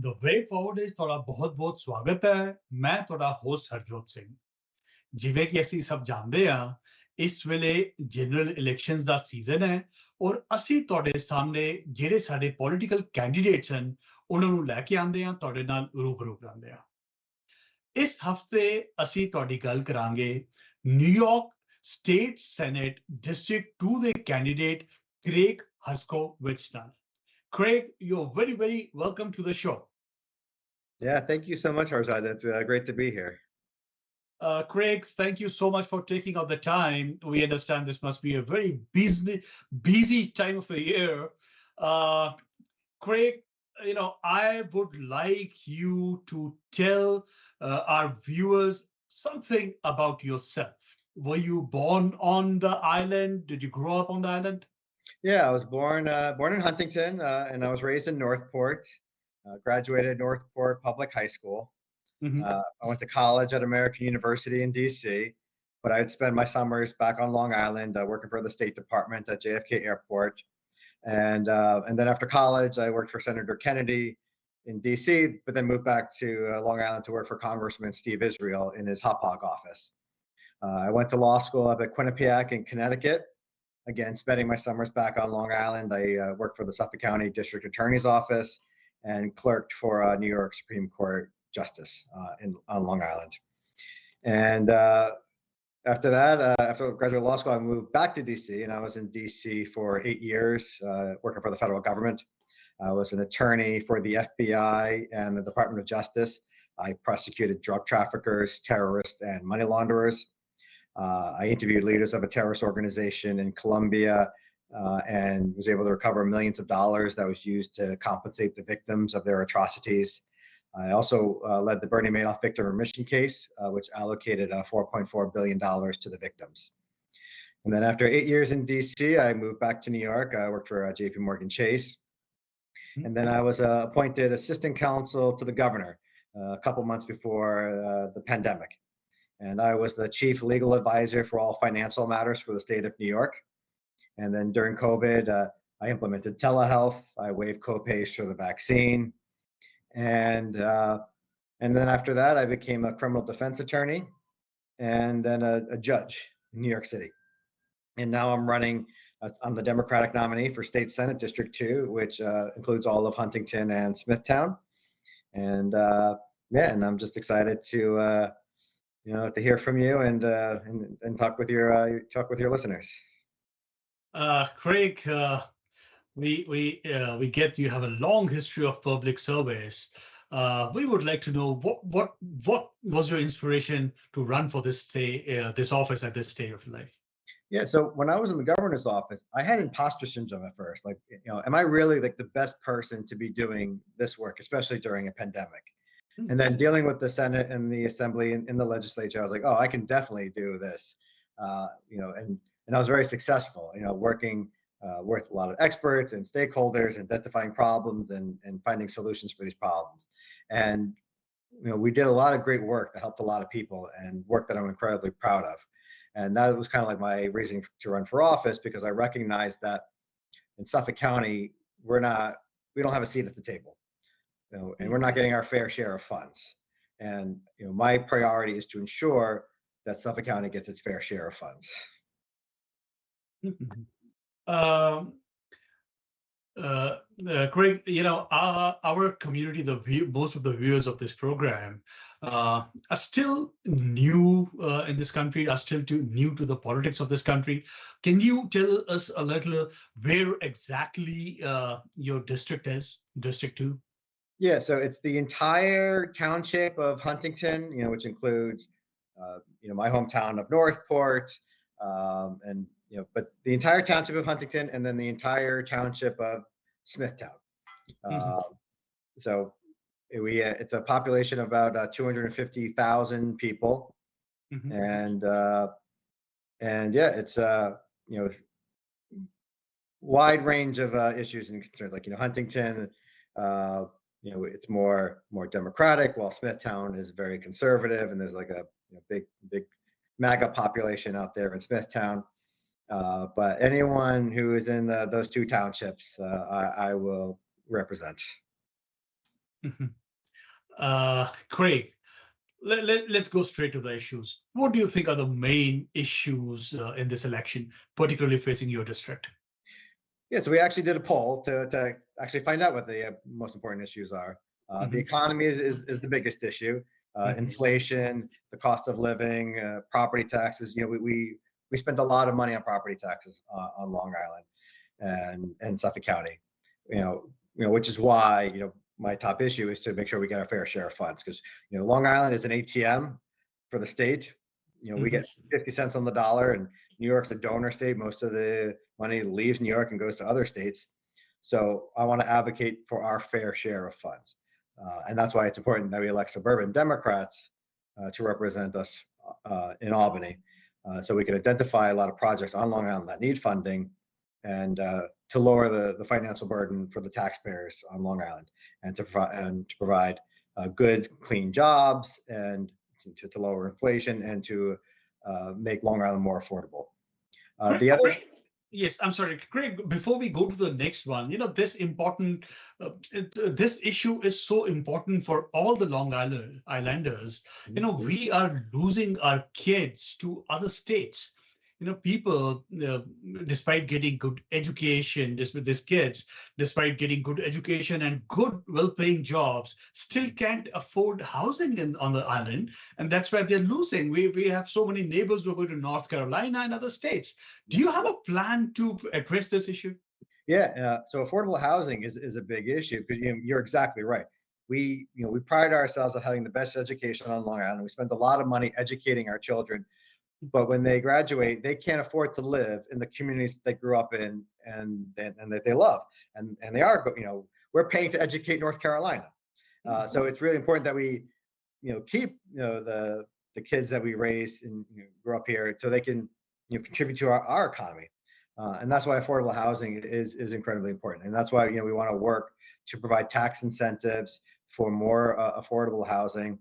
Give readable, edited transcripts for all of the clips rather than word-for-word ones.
The way forward is ਤੁਹਾਡਾ ਬਹੁਤ-ਬਹੁਤ ਸਵਾਗਤ ਹੈ। ਮੈਂ ਤੁਹਾਡਾ ਹੋਸਟ ਹਰਜੋਤ ਸਿੰਘ। ਜਿਵੇਂ ਕਿ ਅਸੀਂ ਸਭ ਜਾਣਦੇ ਹਾਂ, ਇਸ ਵੇਲੇ ਜਨਰਲ ਇਲੈਕਸ਼ਨਸ ਦਾ ਸੀਜ਼ਨ ਹੈ ਔਰ ਅਸੀਂ ਤੁਹਾਡੇ ਸਾਹਮਣੇ ਜਿਹੜੇ ਸਾਡੇ ਪੋਲੀਟੀਕਲ ਕੈਂਡੀਡੇਟਸ ਹਨ, ਉਹਨਾਂ ਨੂੰ ਲੈ ਕੇ ਆਉਂਦੇ ਹਾਂ, ਤੁਹਾਡੇ ਨਾਲ ਰੂਬਰੂ ਕਰਾਉਂਦੇ ਹਾਂ। ਇਸ ਹਫਤੇ ਅਸੀਂ ਤੁਹਾਡੀ ਗੱਲ ਕਰਾਂਗੇ ਨਿਊਯਾਰਕ ਸਟੇਟ ਸੈਨੇਟ ਡਿਸਟ੍ਰਿਕਟ 2 ਦੇ ਕੈਂਡੀਡੇਟ ਕ੍ਰੇਗ ਹਰਸਕੋਵਿਟਸ ਨਾਲ। Craig, you're very, very welcome to the show. Yeah, thank you so much, Harzad. It's great to be here. Craig, thank you so much for taking out the time. We understand this must be a very busy time of the year. Craig, I would like you to tell our viewers something about yourself. Were you born on the island? Did you grow up on the island? Yeah, I was born in Huntington, and I was raised in Northport. Graduated Northport Public High School. I went to college at American University in DC, but I'd spend my summers back on Long Island working for the State Department at JFK Airport. And then after college, I worked for Senator Kennedy in DC, but then moved back to Long Island to work for Congressman Steve Israel in his Hop Hog office. I went to law school up at Quinnipiac in Connecticut. Again, spending my summers back on Long Island. I worked for the Suffolk County District Attorney's Office and clerked for New York Supreme Court Justice on Long Island. And after that, after graduate law school, I moved back to DC, and I was in DC for 8 years, working for the federal government. I was an attorney for the FBI and the Department of Justice. I prosecuted drug traffickers, terrorists, and money launderers. I interviewed leaders of a terrorist organization in Colombia and was able to recover millions of dollars that was used to compensate the victims of their atrocities. I also led the Bernie Madoff victim remission case, which allocated $4.4 billion to the victims. And then after 8 years in DC, I moved back to New York. I worked for JP Morgan Chase. And then I was appointed assistant counsel to the governor a couple months before the pandemic. And I was the chief legal advisor for all financial matters for the state of New York. And then during COVID, I implemented telehealth. I waived copays for the vaccine. And then after that, I became a criminal defense attorney and then a judge in New York City. And now I'm running, I'm the Democratic nominee for State Senate District 2, which includes all of Huntington and Smithtown. And and I'm just excited to hear from you and talk with your listeners. Craig, we get you have a long history of public service. We would like to know what was your inspiration to run for this office at this stage of your life? Yeah, so when I was in the governor's office, I had imposter syndrome at first. Like, am I really like the best person to be doing this work, especially during a pandemic? And then dealing with the Senate and the Assembly and in the legislature, I was like, oh, I can definitely do this. And I was very successful, working with a lot of experts and stakeholders, identifying problems and finding solutions for these problems. And we did a lot of great work that helped a lot of people and work that I'm incredibly proud of. And that was kind of like my reason to run for office, because I recognized that in Suffolk County, we don't have a seat at the table. And we're not getting our fair share of funds. And my priority is to ensure that Suffolk County gets its fair share of funds. Craig, our community, most of the viewers of this program are still new in this country, are still new to the politics of this country. Can you tell us a little where exactly your district is, District 2? Yeah, so it's the entire township of Huntington, which includes, my hometown of Northport, but the entire township of Huntington, and then the entire township of Smithtown. So it's a population of about 250,000 people, and yeah, it's wide range of issues and concerns. Like Huntington. It's more democratic, while Smithtown is very conservative, and there's like a big MAGA population out there in Smithtown. But anyone who is in those two townships, I will represent. Mhm. Craig, let's go straight to the issues. What do you think are the main issues in this election, particularly facing your district? Yeah, so we actually did a poll to actually find out what the most important issues are. The Mhm. economy is the biggest issue. Mhm. Inflation, the cost of living, property taxes. We spent a lot of money on property taxes on Long Island and Suffolk County. Which is why my top issue is to make sure we get our fair share of funds, because Long Island is an ATM for the state. We Mhm. get 50 cents on the dollar, and New York's a donor state. Most of the money leaves New York and goes to other states. So I want to advocate for our fair share of funds. And that's why it's important that we elect suburban Democrats to represent us in Albany. So we can identify a lot of projects on Long Island that need funding, and to lower the financial burden for the taxpayers on Long Island, and to provide good, clean jobs, and to lower inflation, and to make Long Island more affordable. The other Great. Yes, I'm sorry, Craig. Before we go to the next one, this issue is so important for all the Islanders. We are losing our kids to other states. People, despite getting good education, these kids, despite getting good education and good, well-paying jobs, still can't afford housing on the island, and that's why they're losing. We have so many neighbors who are going to North Carolina and other states. Do you have a plan to address this issue? Yeah, so affordable housing is a big issue, because you're exactly right. We pride ourselves on having the best education on Long Island. We spend a lot of money educating our children, but when they graduate, they can't afford to live in the communities that they grew up in, and that they love, and they are we're paying to educate North Carolina. So it's really important that we keep the kids that we raise and grow up here, so they can contribute to our economy. And that's why affordable housing is incredibly important, and that's why we want to work to provide tax incentives for more affordable housing.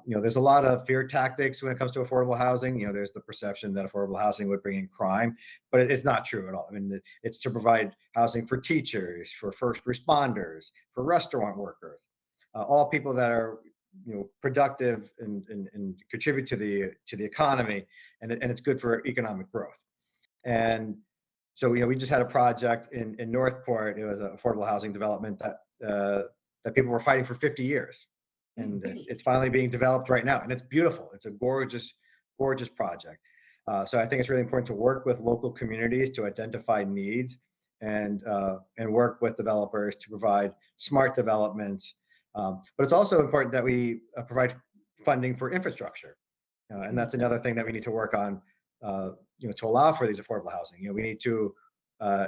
There's a lot of fear tactics when it comes to affordable housing. There's the perception that affordable housing would bring in crime, but it's not true at all. I mean, it's to provide housing for teachers, for first responders, for restaurant workers, all people that are productive, and contribute to the economy, and it's good for economic growth. And so we just had a project in Northport. It was an affordable housing development that people were fighting for 50 years, and it's finally being developed right now, and it's beautiful. It's a gorgeous project. So I think it's really important to work with local communities to identify needs, and work with developers to provide smart development. But it's also important that we provide funding for infrastructure, and that's another thing that we need to work on. To allow for these affordable housing, we need to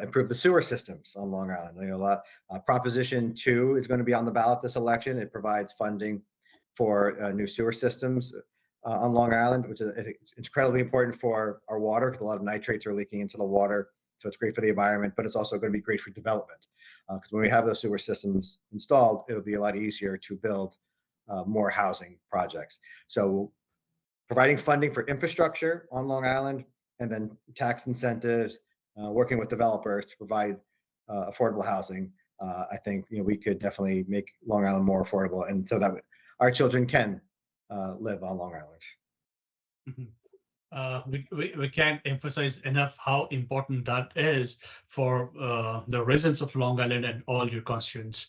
improve the sewer systems on Long Island. Proposition 2 is going to be on the ballot this election. It provides funding for new sewer systems on Long Island, which is, I think, incredibly important for our water, because a lot of nitrates are leaking into the water. So it's great for the environment, but it's also going to be great for development, because when we have those sewer systems installed, it'll be a lot easier to build more housing projects. So providing funding for infrastructure on Long Island, and then tax incentives, working with developers to provide affordable housing. I think we could definitely make Long Island more affordable, and so that our children can live on Long Island. Mhm. We can't emphasize enough how important that is for the residents of Long Island and all your constituents.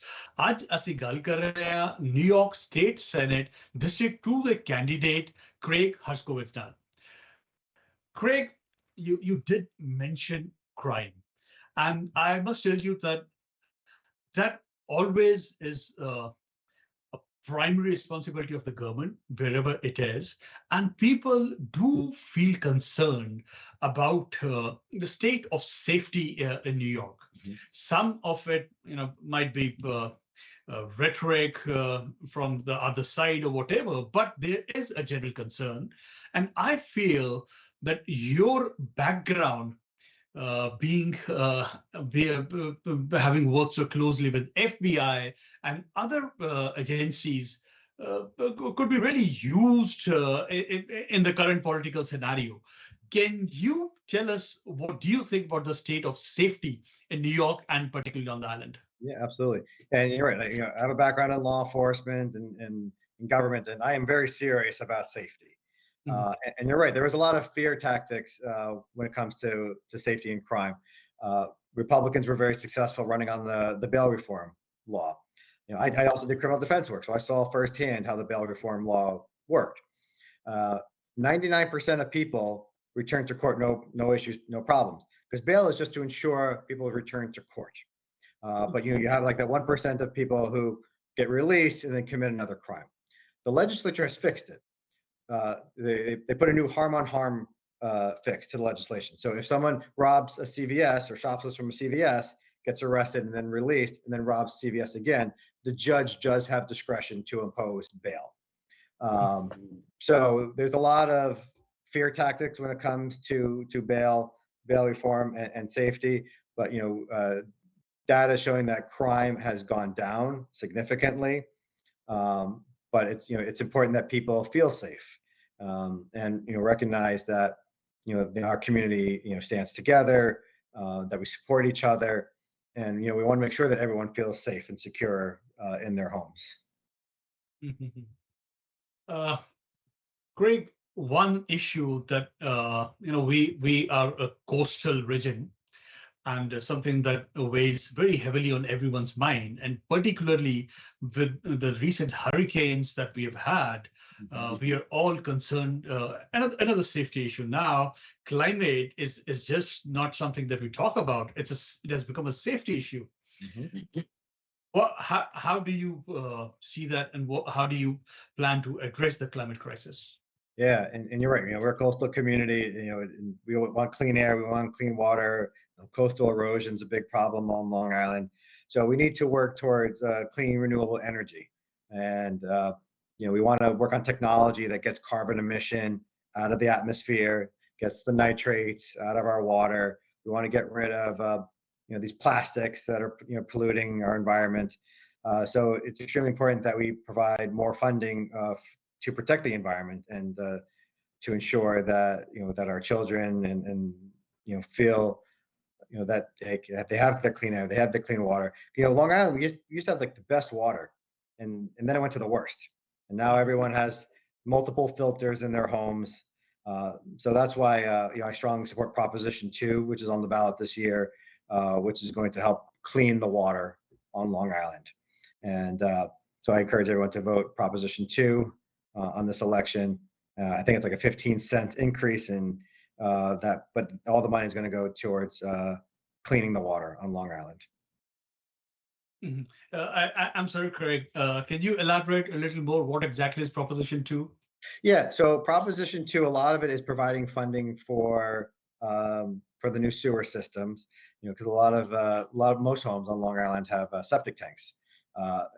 आज ਅਸੀਂ ਗੱਲ ਕਰ ਰਹੇ ਹਾਂ New York state senate district 2 ਦੇ candidate Craig Herskowitz ਨਾਲ. Craig, you did mention crime, and I must tell you that always is a primary responsibility of the government, wherever it is. And people do feel concerned about the state of safety in New York. Mhm. Some of it, might be rhetoric from the other side or whatever, but there is a general concern. And I feel that your background, having worked so closely with FBI and other agencies, could be really used in the current political scenario. Can you tell us, what do you think about the state of safety in New York, and particularly on the island? Yeah, absolutely. And you're right. I have a background in law enforcement and in government, and I am very serious about safety. Mhm. And you're right. There was a lot of fear tactics when it comes to safety and crime. Uh, Republicans were very successful running on the bail reform law. I also did criminal defense work, so I saw firsthand how the bail reform law worked. Uh, 99% of people return to court, no issues, no problems, because bail is just to ensure people return to court. But you have like that 1% of people who get released and then commit another crime. The legislature has fixed it. They put a new harm on harm fix to the legislation. So if someone robs a CVS or shoplifts from a CVS, gets arrested and then released, and then robs CVS again, the judge does have discretion to impose bail. So there's a lot of fear tactics when it comes to bail reform and safety. But data showing that crime has gone down significantly. But it's important that people feel safe, and recognize that our community stands together, that we support each other, and we want to make sure that everyone feels safe and secure in their homes. Mhm. Uh, Greg, one issue that we are a coastal region, and something that weighs very heavily on everyone's mind, and particularly with the recent hurricanes that we have had, we are all concerned. Another safety issue now. Climate is just not something that we talk about. It has become a safety issue. Mm-hmm. How do you see that, and how do you plan to address the climate crisis? Yeah, and you're right. We're a coastal community. We want clean air, we want clean water. Coastal erosion is a big problem on Long Island, so we need to work towards clean, renewable energy. And we want to work on technology that gets carbon emission out of the atmosphere, gets the nitrates out of our water. We want to get rid of these plastics that are polluting our environment. So it's extremely important that we provide more funding to protect the environment and to ensure that that our children and feel that they have the clean air, they have the clean water. Long Island, we used to have like the best water, and then it went to the worst, and now everyone has multiple filters in their homes. So that's why I strongly support Proposition 2, which is on the ballot this year, which is going to help clean the water on Long Island. And so I encourage everyone to vote Proposition 2 on this election. I think it's like a 15-cent increase in that, but all the money is going to go towards cleaning the water on Long Island. Mhm. I'm sorry, Craig. Can you elaborate a little more? What exactly is Proposition 2? Yeah, so Proposition 2, a lot of it is providing funding for the new sewer systems. Because most homes on Long Island have septic tanks,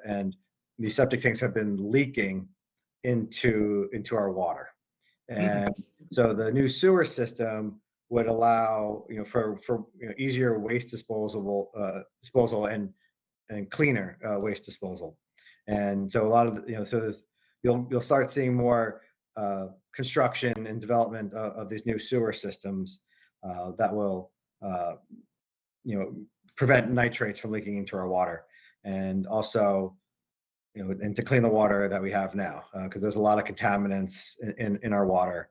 and these septic tanks have been leaking into our water. And so the new sewer system would allow for easier waste disposal and cleaner waste disposal. And so a lot of you'll start seeing more construction and development of these new sewer systems that will prevent nitrates from leaking into our water, and also and to clean the water that we have now, because there's a lot of contaminants in our water,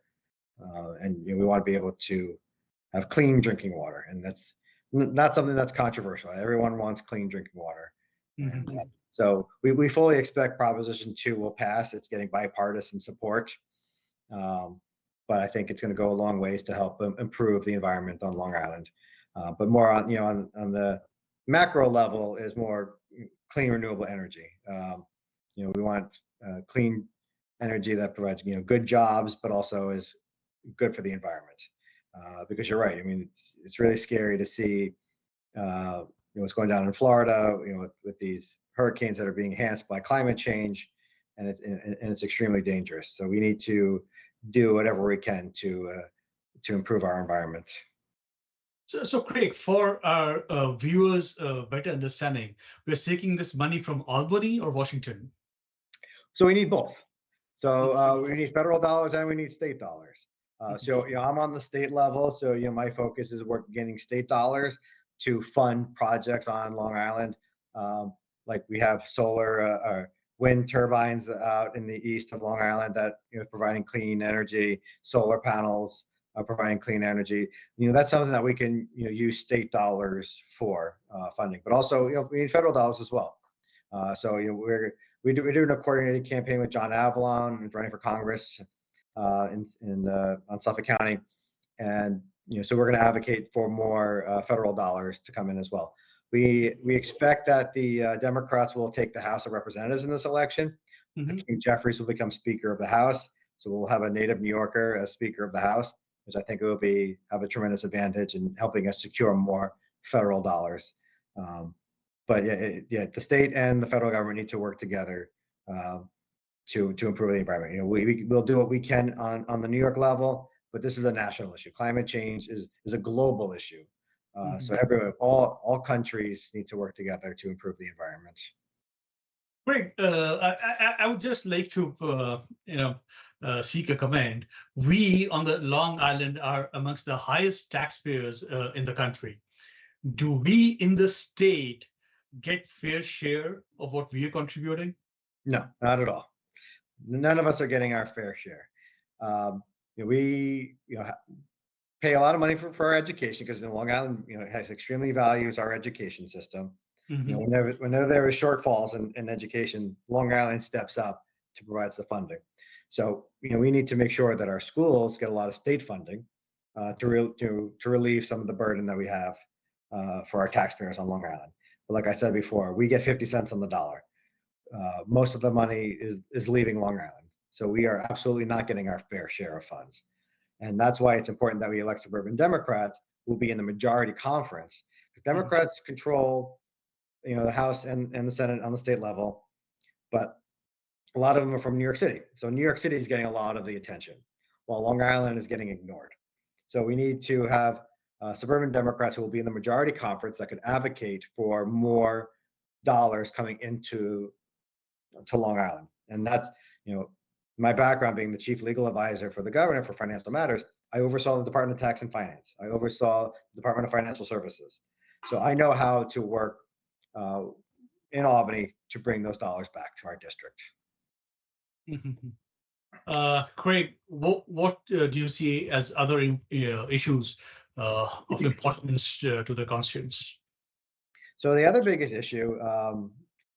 and we want to be able to have clean drinking water, and that's not something that's controversial. Everyone wants clean drinking water. And so we fully expect Proposition 2 will pass. It's getting bipartisan support, but I think it's going to go a long ways to help improve the environment on Long Island. But more on the macro level is more clean renewable energy. We want clean energy that provides good jobs, but also is good for the environment. Because you're right. I mean, it's really scary to see what's going down in Florida. With these hurricanes that are being enhanced by climate change, and it's extremely dangerous. So we need to do whatever we can to improve our environment. So Craig, for our viewers' better understanding, we're seeking this money from Albany or Washington? So we need both. So we need federal dollars and we need state dollars. So I'm on the state level. So my focus is getting state dollars to fund projects on Long Island. Like we have solar or wind turbines out in the east of Long Island that providing clean energy, solar panels providing clean energy. That's something that we can use state dollars for funding, but also we need federal dollars as well. So we're doing a coordinated campaign with John Avalon, who's running for Congress on Suffolk County, and so we're going to advocate for more federal dollars to come in as well. We expect that the Democrats will take the House of Representatives in this election. Hakeem Jeffries will become Speaker of the House, so we'll have a native New Yorker as Speaker of the House, which I think will have a tremendous advantage in helping us secure more federal dollars. But the state and the federal government need to work together to improve the environment. We'll do what we can on the New York level, but this is a national issue. Climate change is a global issue. So all countries need to work together to improve the environment. Greg, I would just like to seek a comment. We on the Long Island are amongst the highest taxpayers in the country. Do we in the state get fair share of what we are contributing? No, not at all. None of us are getting our fair share. We pay a lot of money for our education because Long Island has extremely values our education system. Whenever there is shortfalls in education, Long Island steps up to provide the funding. So we need to make sure that our schools get a lot of state funding to relieve some of the burden that we have for our taxpayers on Long Island. But like I said before, we get 50 cents on the dollar. Most of the money is leaving Long Island. So we are absolutely not getting our fair share of funds. And that's why it's important that we elect suburban Democrats who will be in the majority conference. Because Democrats control the House and the Senate on the state level, but a lot of them are from New York City. So New York City is getting a lot of the attention, while Long Island is getting ignored. So we need to have suburban Democrats who will be in the majority conference that could advocate for more dollars coming into Long Island. And that's, my background being the chief legal advisor for the governor for financial matters. I oversaw the Department of Tax and Finance. I oversaw the Department of Financial Services. So I know how to work in Albany to bring those dollars back to our district. Craig, what do you see as other issues of importance to the constituents? So the other biggest issue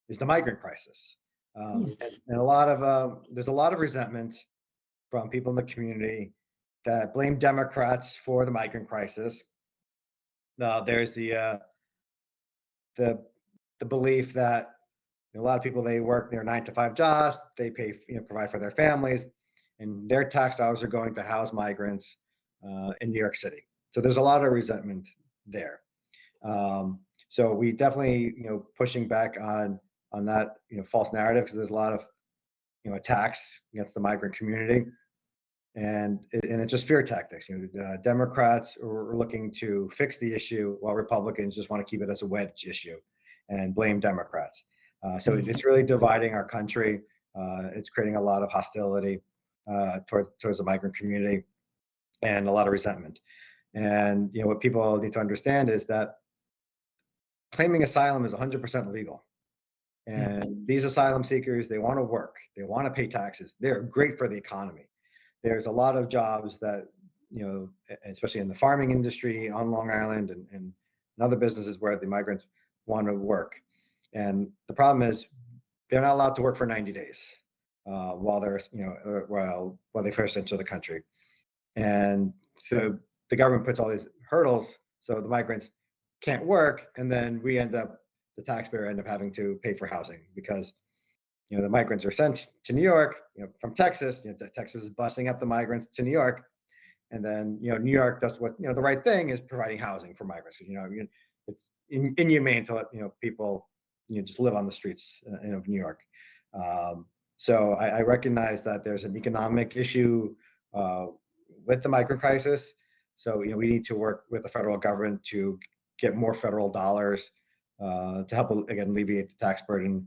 is the migrant crisis. And there's a lot of resentment from people in the community that blame Democrats for the migrant crisis. There's the belief that a lot of people, they work their 9-to-5 jobs, they pay, provide for their families, and their tax dollars are going to house migrants in New York City. So there's a lot of resentment there. So we definitely, pushing back on that, false narrative, because there's a lot of, attacks against the migrant community, and it's just fear tactics. Democrats are looking to fix the issue, while Republicans just want to keep it as a wedge issue and blame Democrats. So it's really dividing our country. It's creating a lot of hostility towards the migrant community and a lot of resentment. And what people need to understand is that claiming asylum is 100% legal. And these asylum seekers, they want to work, they want to pay taxes. They're great for the economy. There's a lot of jobs that, especially in the farming industry on Long Island and other businesses where the migrants want to work. And the problem is they're not allowed to work for 90 days while they're, while they first enter the country. And so the government puts all these hurdles so the migrants can't work, and then the taxpayer end up having to pay for housing because the migrants are sent to New York from Texas. Texas is busing up the migrants to New York, and then New York does what the right thing is, providing housing for migrants, because it's inhumane to let people just live on the streets of New York. So I recognize that there's an economic issue with the migrant crisis. So we need to work with the federal government to get more federal dollars to help, again, alleviate the tax burden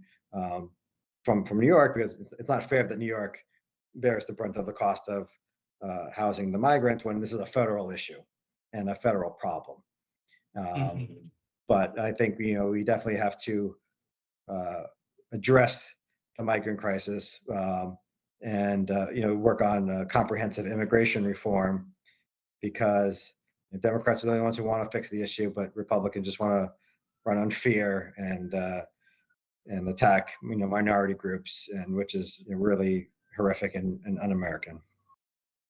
from New York, because it's not fair that New York bears the brunt of the cost of housing the migrants when this is a federal issue and a federal problem. But I think we definitely have to address the migrant crisis, and work on comprehensive immigration reform, because the Democrats are the only ones who want to fix the issue, but Republicans just want to run on fear and attack minority groups, and which is really horrific and un-American.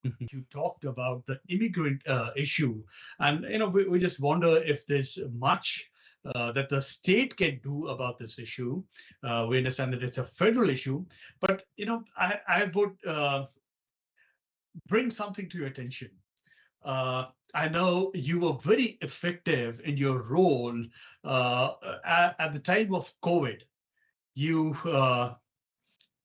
You talked about the immigrant issue, and we just wonder if there's much that the state can do about this issue. We understand that it's a federal issue, but I would bring something to your attention. I know you were very effective in your role at the time of COVID. You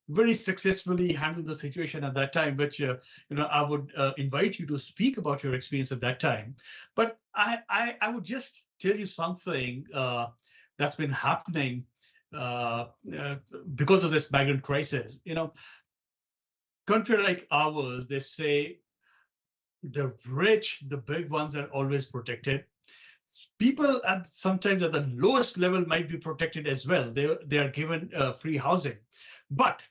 very successfully handled the situation at that time, which I would invite you to speak about your experience at that time. But I would just tell you something that's been happening because of this migrant crisis. Country like ours, they say the rich, the big ones, are always protected. People sometimes at the lowest level might be protected as well. They are given free housing, but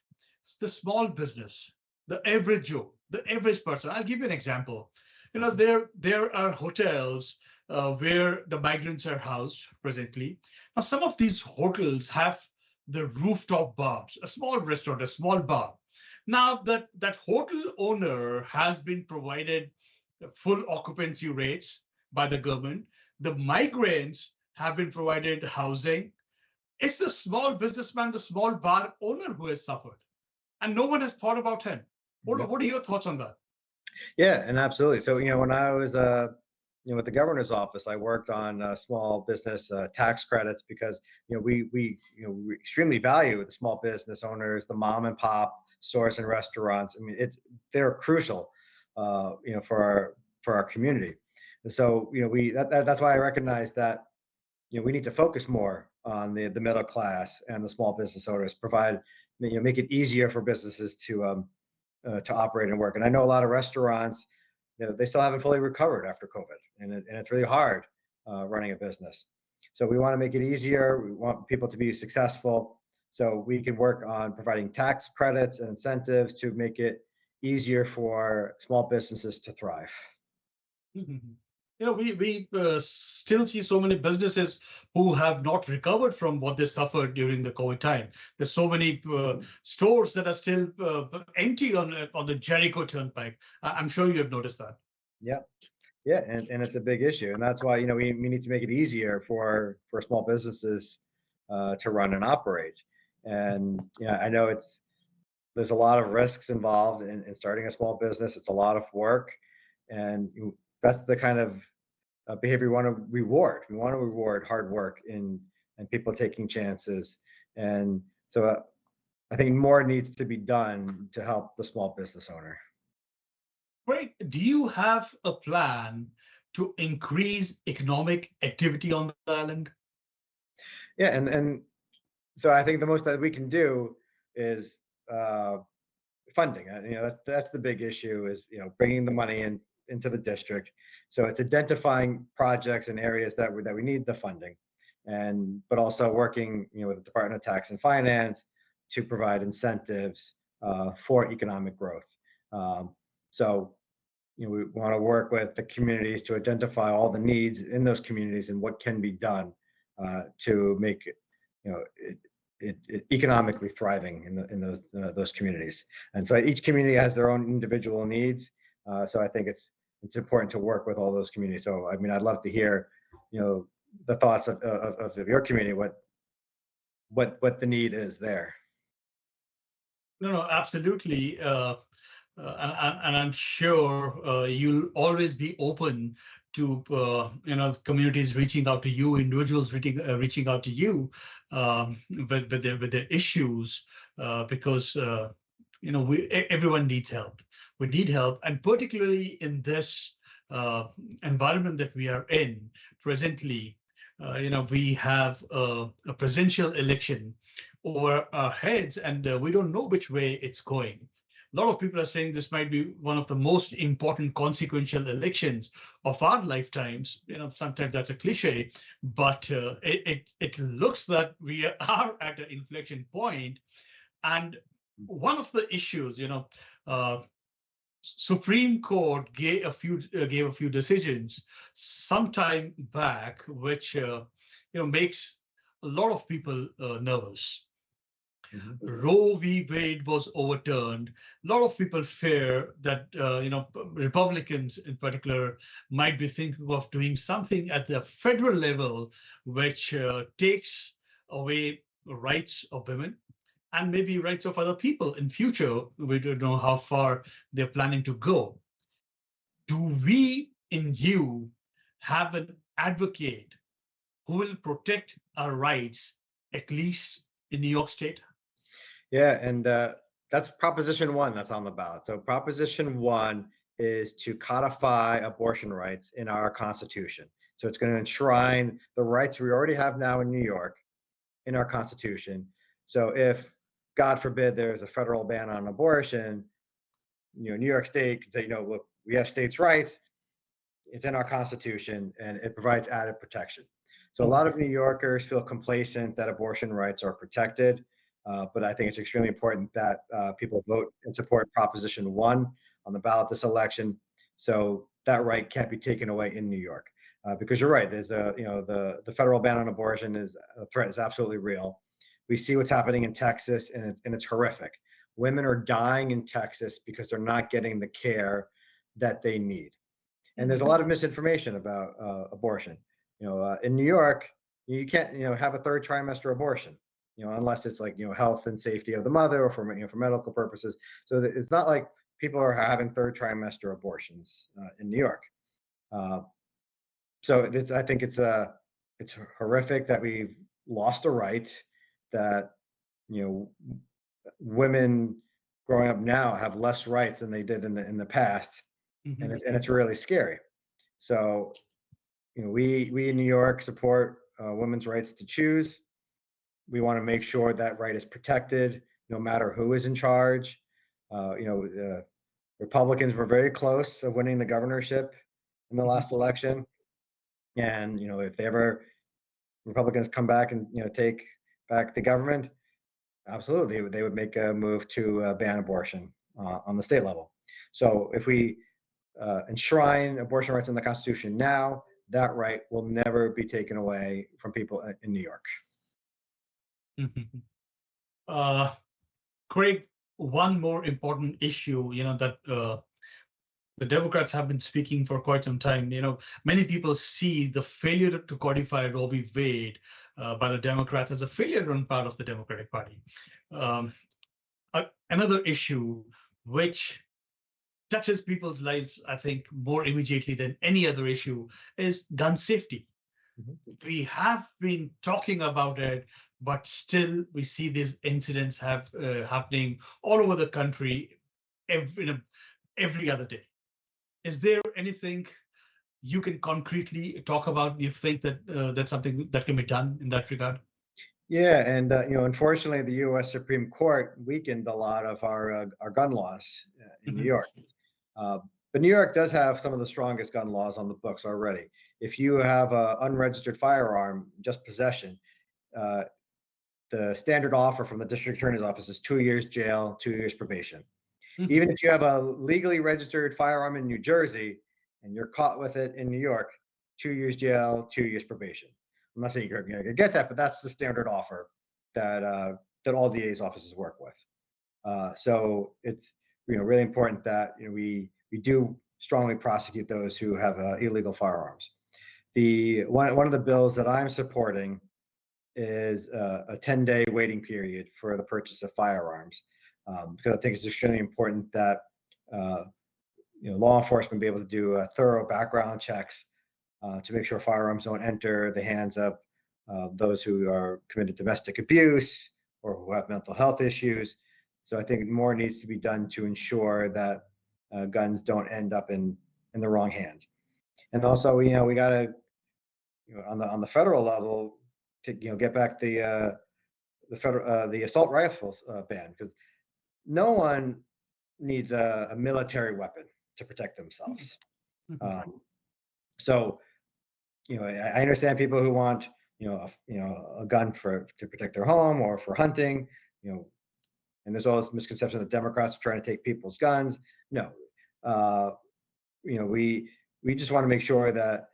the small business, the average Joe, the average person. I'll give you an example. There are hotels where the migrants are housed presently. Now, some of these hotels have the rooftop bars, a small restaurant, a small bar. Now, that hotel owner has been provided full occupancy rates by the government. The migrants have been provided housing. It's the small businessman, the small bar owner who has suffered, and no one has thought about him. What are your thoughts on that? Yeah, and absolutely. So, when I was, with the governor's office, I worked on small business tax credits, because, we extremely value the small business owners, the mom and pop stores and restaurants. I mean, they're crucial, for our community. And so, that's why I recognize that, we need to focus more on the middle class and the small business owners, provide, make it easier for businesses to operate and work. And I know a lot of restaurants, they still haven't fully recovered after COVID, and it's really hard running a business. So we want to make it easier. We want people to be successful. So we can work on providing tax credits and incentives to make it easier for small businesses to thrive. Mm-hmm. We still see so many businesses who have not recovered from what they suffered during the COVID time. There's so many stores that are still empty on the Jericho Turnpike. I'm sure you have noticed that. Yeah, and it's a big issue, and that's why we need to make it easier for small businesses to run and operate. And I know there's a lot of risks involved in starting a small business. It's a lot of work, and that's the kind of behavior we want to reward. We want to reward hard work and people taking chances. And so I think more needs to be done to help the small business owner. Great. Do you have a plan to increase economic activity on the island? Yeah, and so I think the most that we can do is funding. That's the big issue, is bringing the money into the district. So it's identifying projects and areas that we need the funding, but also working with the Department of Tax and Finance to provide incentives for economic growth. So we want to work with the communities to identify all the needs in those communities and what can be done to make it economically thriving in those communities. And so each community has their own individual needs. So I think it's important to work with all those communities. So I mean, I'd love to hear the thoughts of your community, what the need is there. No, absolutely. And I'm sure you'll always be open to communities reaching out to you, individuals reaching out to you with their issues, because everyone needs help. We need help, and particularly in this environment that we are in presently. We have a presidential election over our heads, and we don't know which way it's going. A lot of people are saying this might be one of the most important consequential elections of our lifetimes. Sometimes that's a cliche, but it looks that we are at an inflection point. And one of the issues, Supreme Court gave a few decisions sometime back, which makes a lot of people nervous. Roe v. Wade was overturned. A lot of people fear that Republicans in particular might be thinking of doing something at the federal level, which takes away rights of women and maybe rights of other people in future. We don't know how far they're planning to go. Do we in you have an advocate who will protect our rights, at least in New York State? Yeah, and that's Proposition 1 that's on the ballot. So Proposition 1 is to codify abortion rights in our Constitution. So it's going to enshrine the rights we already have now in New York in our Constitution. So if, God forbid, there's a federal ban on abortion, New York State can say, look, we have states' rights. It's in our Constitution, and it provides added protection. So a lot of New Yorkers feel complacent that abortion rights are protected. But I think it's extremely important that people vote and support Proposition 1 on the ballot this election, so that right can't be taken away in New York. Because you're right, there's the federal ban on abortion is a threat, is absolutely real. We see what's happening in Texas, and it's horrific. Women are dying in Texas because they're not getting the care that they need. And there's a lot of misinformation about abortion. In New York, you can't have a third trimester abortion. Unless it's like, health and safety of the mother or for medical purposes. So it's not like people are having third trimester abortions in New York. So I think it's horrific that we've lost a right that, women growing up now have less rights than they did in the past. And it's really scary. So, we in New York support women's rights to choose. We want to make sure that right is protected, no matter who is in charge. Republicans were very close to winning the governorship in the last election, and if Republicans come back and take back the government, absolutely they would make a move to ban abortion on the state level. So if we enshrine abortion rights in the Constitution now, that right will never be taken away from people in New York. Craig, one more important issue, that the Democrats have been speaking for quite some time. Many people see the failure to codify Roe v. Wade by the Democrats as a failure on part of the Democratic Party. Another issue which touches people's lives, I think, more immediately than any other issue is gun safety. We have been talking about it, but still we see these incidents happening all over the country every other day. Is there anything you can concretely talk about? You think that that's something that can be done in that regard? Yeah, and unfortunately, the U.S. Supreme Court weakened a lot of our gun laws in New York. But New York does have some of the strongest gun laws on the books already. If you have an unregistered firearm, just possession, the standard offer from the district attorney's office is 2 years jail, 2 years probation. Even if you have a legally registered firearm in New Jersey and you're caught with it in New York, 2 years jail, 2 years probation. I'm not saying you're going to get that, but that's the standard offer that all DA's offices work with. So it's really important that we do strongly prosecute those who have illegal firearms. One of the bills that I'm supporting is a 10-day waiting period for the purchase of firearms, because I think it's extremely important that law enforcement be able to do thorough background checks to make sure firearms don't enter the hands of those who are committed domestic abuse or who have mental health issues. So I think more needs to be done to ensure that guns don't end up in the wrong hands. And also, we got to, on the federal level, to get back the assault rifles ban, because no one needs a military weapon to protect themselves. Mhm. So, I understand people who want, a gun to protect their home or for hunting, you know, and there's all this misconception that Democrats are trying to take people's guns. No, uh, we just want to make sure that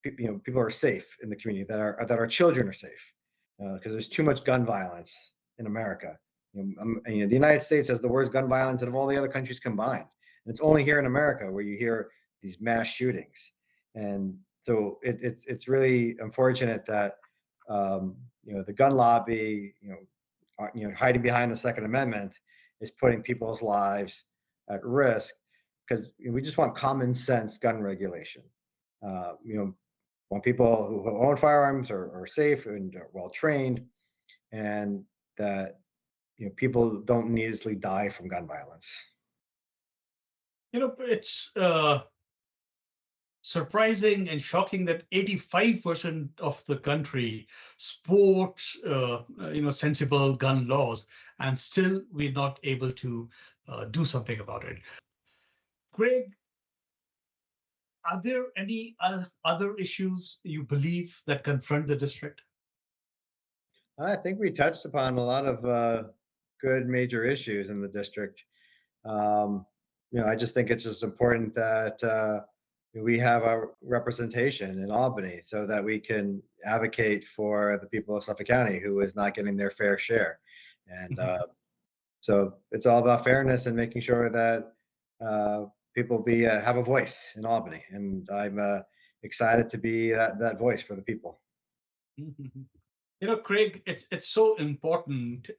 people are safe in the community, that our children are safe, because there's too much gun violence in America. The United States has the worst gun violence out of all the other countries combined, and it's only here in America where you hear these mass shootings. And so it's really unfortunate that the gun lobby, hiding behind the Second Amendment, is putting people's lives at risk because we just want common sense gun regulation. Uh, you know, want people who own firearms are safe and are well trained, and that people don't needlessly die from gun violence. It's surprising and shocking that 85% of the country supports, sensible gun laws, and still we're not able to do something about it. Craig, are there any other issues you believe that confront the district? I think we touched upon a lot of good major issues in the district. Um, I just think it's just important that we have a representation in Albany so that we can advocate for the people of Suffolk County who is not getting their fair share. And Mhm. so it's all about fairness and making sure that uh, people have a voice in Albany. And I'm excited to be that voice for the people. Mhm. Craig, it's so important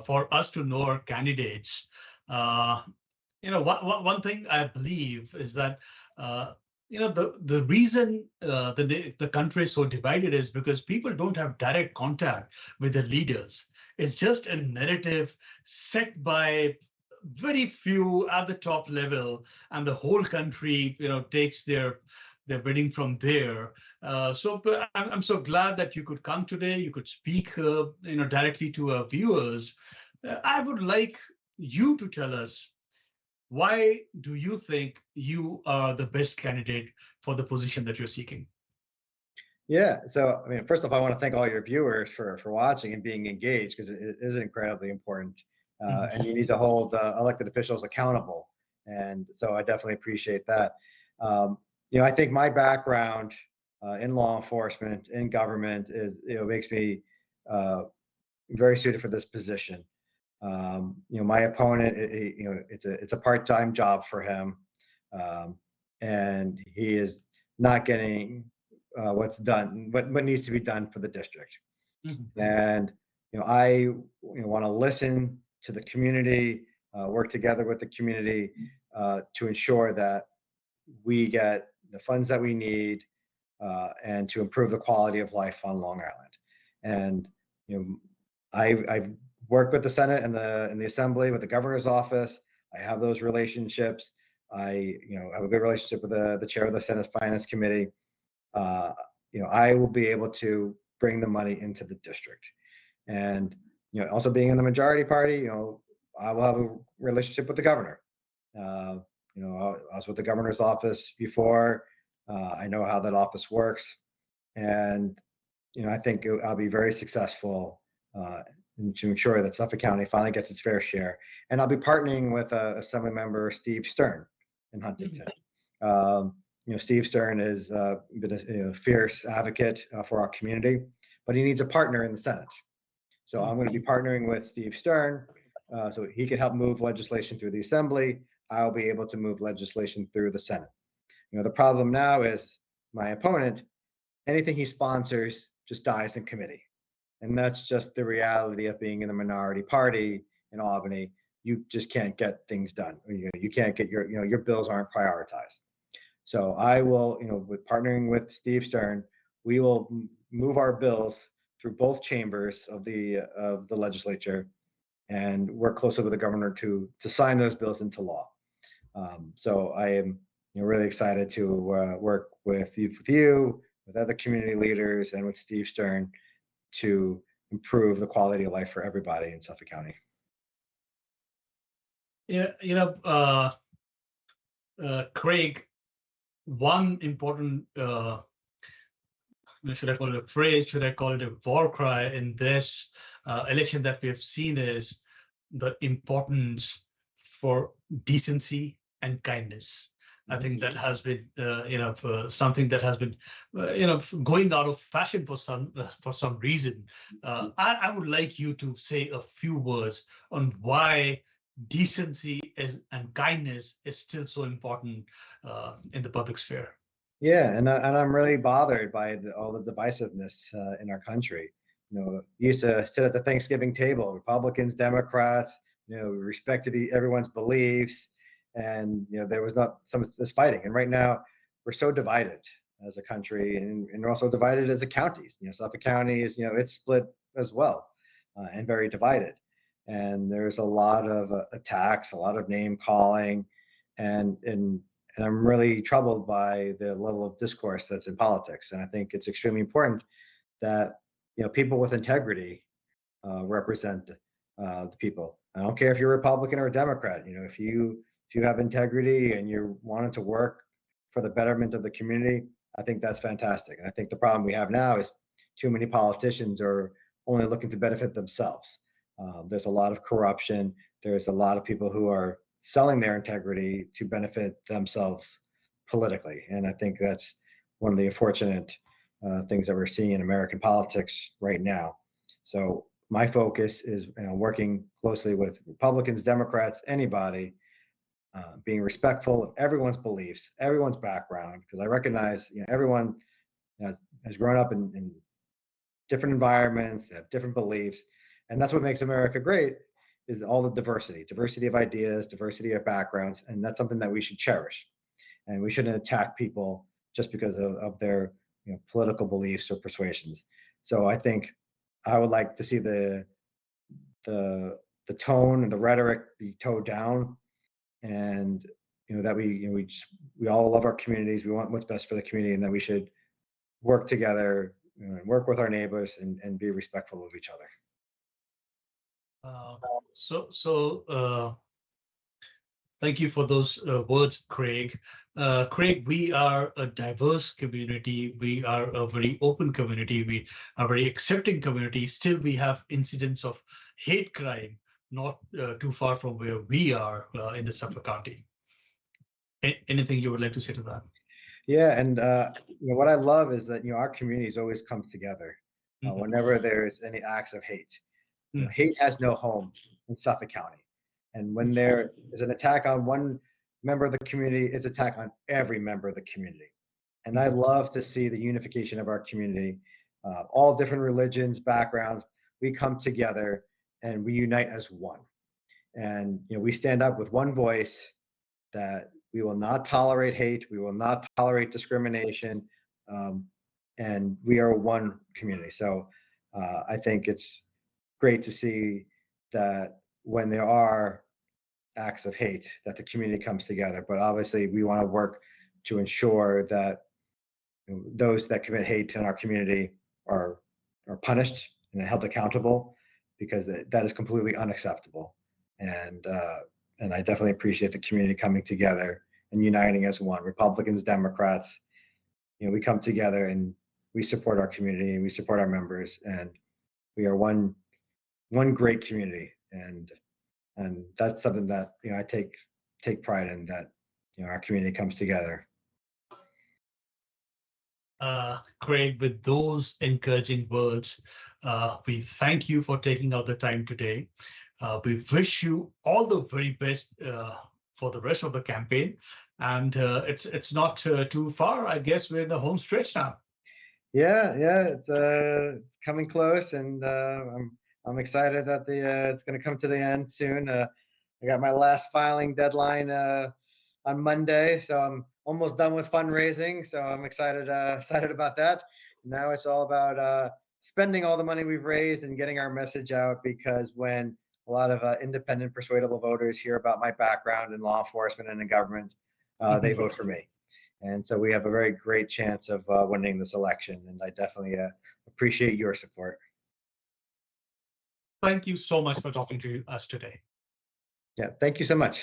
for us to know our candidates. Uh, one thing I believe is that the reason the country is so divided is because people don't have direct contact with the leaders. It's just a narrative set by very few at the top level, and the whole country takes their bidding from there. But I'm so glad that you could come today. You could speak directly to our viewers. I would like you to tell us, why do you think you are the best candidate for the position that you're seeking? Yeah. So, I mean, first off, I want to thank all your viewers for watching and being engaged because it is incredibly important. And you need to hold elected officials accountable. And so I definitely appreciate that. Um, I think my background in law enforcement, in government makes me uh, very suited for this position. My opponent, it's a part-time job for him, um, and he is not getting what needs to be done for the district. Mhm. And I want to listen to the community, work together with the community to ensure that we get the funds that we need and to improve the quality of life on Long Island. And you know, I've worked with the Senate and the Assembly, with the governor's office. I have those relationships. I have a good relationship with the chair of the Senate Finance Committee. Uh, I will be able to bring the money into the district. And also being in the majority party, I will have a relationship with the governor. Uh, I was with the governor's office before. I know how that office works, and I think I'll be very successful to ensure that Suffolk County finally gets its fair share. And I'll be partnering with Assembly Member Steve Stern in Huntington. Steve Stern has been a fierce advocate for our community, but he needs a partner in the Senate. So I'm going to be partnering with Steve Stern so he can help move legislation through the Assembly. I'll be able to move legislation through the Senate. The problem now is my opponent, anything he sponsors just dies in committee. And that's just the reality of being in the minority party in Albany. You just can't get things done. You can't get your bills aren't prioritized. So I will, with partnering with Steve Stern, we will move our bills through both chambers of the legislature and work closely with the governor to sign those bills into law. So I am really excited to work with you, with other community leaders, and with Steve Stern to improve the quality of life for everybody in Suffolk County. Yeah, Craig, one important, should I call it a phrase, should I call it a war cry in this election that we have seen is the importance for decency and kindness. I think that has been, something that has been, going out of fashion for some reason. I would like you to say a few words on why decency and kindness is still so important in the public sphere. Yeah, and I'm really bothered by all the divisiveness in our country. We used to sit at the Thanksgiving table, Republicans, Democrats. We respected everyone's beliefs, and there was not some this fighting. And right now, we're so divided as a country, and also divided as a counties. Suffolk County is it's split as well, and very divided. And there's a lot of attacks, a lot of name calling, and I'm really troubled by the level of discourse that's in politics. And I think it's extremely important that people with integrity represent the people. I don't care if you're a Republican or a Democrat. If you have integrity and you're wanting to work for the betterment of the community, I think that's fantastic. And I think the problem we have now is too many politicians are only looking to benefit themselves. There's a lot of corruption. There's a lot of people who are selling their integrity to benefit themselves politically. And I think that's one of the unfortunate things that we're seeing in American politics right now. So my focus is working closely with Republicans, Democrats, anybody, being respectful of everyone's beliefs, everyone's background, because I recognize everyone has grown up in different environments, they have different beliefs, and that's what makes America great is all the diversity of ideas, diversity of backgrounds, and that's something that we should cherish. And we shouldn't attack people just because of their political beliefs or persuasions. So I think I would like to see the tone and the rhetoric be toned down, and that we all love our communities. We want what's best for the community, and that we should work together, and work with our neighbors, and be respectful of each other. Thank you for those words, Craig. Craig, we are a diverse community. We are a very open community. We are a very accepting community. Still, we have incidents of hate crime not too far from where we are in the Suffolk County. Anything you would like to say to that? Yeah, and what I love is that our communities always come together whenever there's any acts of hate. Hate has no home in Suffolk County. And when there is an attack on one member of the community, it's an attack on every member of the community. And I love to see the unification of our community, all different religions, backgrounds. We come together and we unite as one. And we stand up with one voice that we will not tolerate hate, we will not tolerate discrimination, and we are one community. So I think it's great to see that when there are acts of hate, that the community comes together. But obviously, we want to work to ensure that those that commit hate in our community are punished and held accountable, because that is completely unacceptable. And I definitely appreciate the community coming together and uniting as one. Republicans, Democrats, we come together and we support our community and we support our members, and we are one great community. And that's something that I take pride in, that our community comes together. Craig, with those encouraging words, we thank you for taking out the time today. We wish you all the very best for the rest of the campaign. And it's not too far. I guess we're in the home stretch now. Yeah, it's coming close, and I'm excited that it's going to come to the end soon. I got my last filing deadline on Monday, so I'm almost done with fundraising. So I'm excited about that. Now it's all about spending all the money we've raised and getting our message out, because when a lot of independent, persuadable voters hear about my background in law enforcement and in government, they vote for me. And so we have a very great chance of winning this election. And I definitely appreciate your support. Thank you so much for talking to us today. Yeah, thank you so much.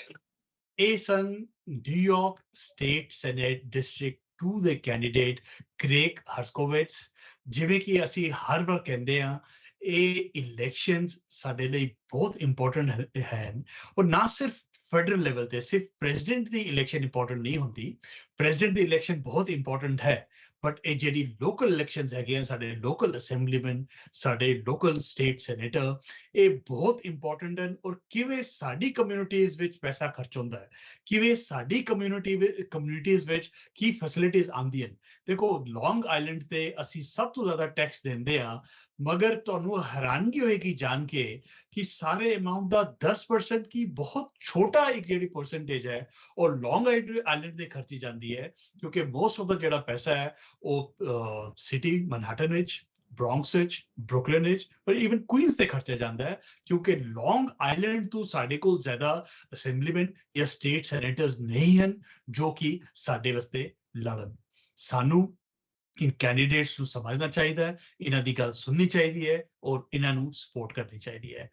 ਇਹ ਸਨ New York state senate district 2 ਦੇ candidate Craig ਹਰਸਕੋਵਿਟਸ। ਜਿਵੇਂ ਕਿ ਅਸੀਂ ਹਰ ਵਾਰ ਕਹਿੰਦੇ ਹਾਂ, ਇਹ elections ਸਾਡੇ ਲਈ ਬਹੁਤ ਇੰਪੋਰਟੈਂਟ ਹਨ। ਔਰ ਨਾ ਸਿਰਫ ਫੈਡਰਲ ਲੈਵਲ ਤੇ ਸਿਰਫ ਪ੍ਰੈਜ਼ੀਡੈਂਟ ਦੀ ਇਲੈਕਸ਼ਨ ਇੰਪੋਰਟੈਂਟ ਨਹੀਂ ਹੁੰਦੀ, ਪ੍ਰੈਜ਼ੀਡੈਂਟ ਦੀ ਇਲੈਕਸ਼ਨ ਬਹੁਤ ਇੰਪੋਰਟੈਂਟ ਹੈ, ਬਟ ਇਹ ਜਿਹੜੀ ਲੋਕਲ ਇਲੈਕਸ਼ਨਸ ਹੈਗੀਆਂ, ਸਾਡੇ ਲੋਕਲ ਅਸੈਂਬਲੀਮੈਨ, ਸਾਡੇ ਲੋਕਲ ਸਟੇਟ ਸੈਨੇਟਰ, ਇਹ ਬਹੁਤ ਇੰਪੋਰਟੈਂਟ ਹਨ। ਔਰ ਕਿਵੇਂ ਸਾਡੀ ਕਮਿਊਨਿਟੀਜ਼ ਵਿੱਚ ਪੈਸਾ ਖਰਚ ਹੁੰਦਾ ਹੈ, ਕਿਵੇਂ ਸਾਡੀ ਕਮਿਊਨਿਟੀਜ਼ ਵਿੱਚ ਕੀ ਫੈਸਿਲਿਟੀਜ਼ ਆਉਂਦੀਆਂ। ਦੇਖੋ, ਲੌਂਗ ਆਈਲੈਂਡ ਤੇ ਅਸੀਂ ਸਭ ਤੋਂ ਜ਼ਿਆਦਾ ਟੈਕਸ ਦਿੰਦੇ ਹਾਂ, ਮਗਰ ਤੁਹਾਨੂੰ ਹੈਰਾਨਗੀ ਹੋਏਗੀ ਜਾਣ ਕੇ ਕਿ ਸਾਰੇ ਅਮਾਉਂਟ ਦਾ 10% ਕੀ ਬਹੁਤ ਛੋਟਾ ਇੱਕ ਜਿਹੜੀ ਪਰਸੈਂਟੇਜ ਹੈ ਉਹ ਲੌਂਗ ਆਈਲੈਂਡ ਦੇ ਖਰਚੀ ਜਾਂਦੀ ਹੈ, ਕਿਉਂਕਿ ਮੋਸਟ ਆਫ ਦਾ ਜਿਹੜਾ ਪੈਸਾ ਹੈ ਉਹ ਸਿਟੀ ਮਨਹਟਨ ਵਿੱਚ, ਬ੍ਰੌਂਕਸ ਵਿੱਚ, ਬਰੁਕਲਿਨ ਵਿੱਚ, ਪਰ ਈਵਨ ਕੁਈਨਸ ਤੇ ਖਰਚਿਆ ਜਾਂਦਾ ਹੈ, ਕਿਉਂਕਿ ਲੌਂਗ ਆਈਲੈਂਡ ਤੋਂ ਸਾਡੇ ਕੋਲ ਜ਼ਿਆਦਾ ਅਸੈਂਬਲੀਮੈਨ ਜਾਂ ਸਟੇਟ ਸੈਨੇਟਰਸ ਨਹੀਂ ਹਨ ਜੋ ਕਿ ਸਾਡੇ ਵਾਸਤੇ ਲੜਨ। ਸਾਨੂੰ ਇਨ ਕੈਂਡੀਡੇਟਸ ਨੂੰ ਸਮਝਣਾ ਚਾਹੀਦਾ ਹੈ, ਇਹਨਾਂ ਦੀ ਗੱਲ ਸੁਣਨੀ ਚਾਹੀਦੀ ਹੈ ਔਰ ਇਹਨਾਂ ਨੂੰ ਸਪੋਰਟ ਕਰਨੀ ਚਾਹੀਦੀ ਹੈ।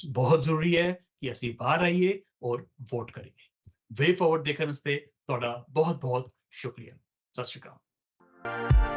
ਬਹੁਤ ਜ਼ਰੂਰੀ ਹੈ ਕਿ ਅਸੀਂ ਬਾਹਰ ਆਈਏ ਔਰ ਵੋਟ ਕਰੀਏ। ਵੇ ਫਾਰਵਰਡ ਦੇਖਣ ਵਾਸਤੇ ਤੁਹਾਡਾ ਬਹੁਤ ਬਹੁਤ ਸ਼ੁਕਰੀਆ। ਸਤਿ ਸ਼੍ਰੀ ਅਕਾਲ।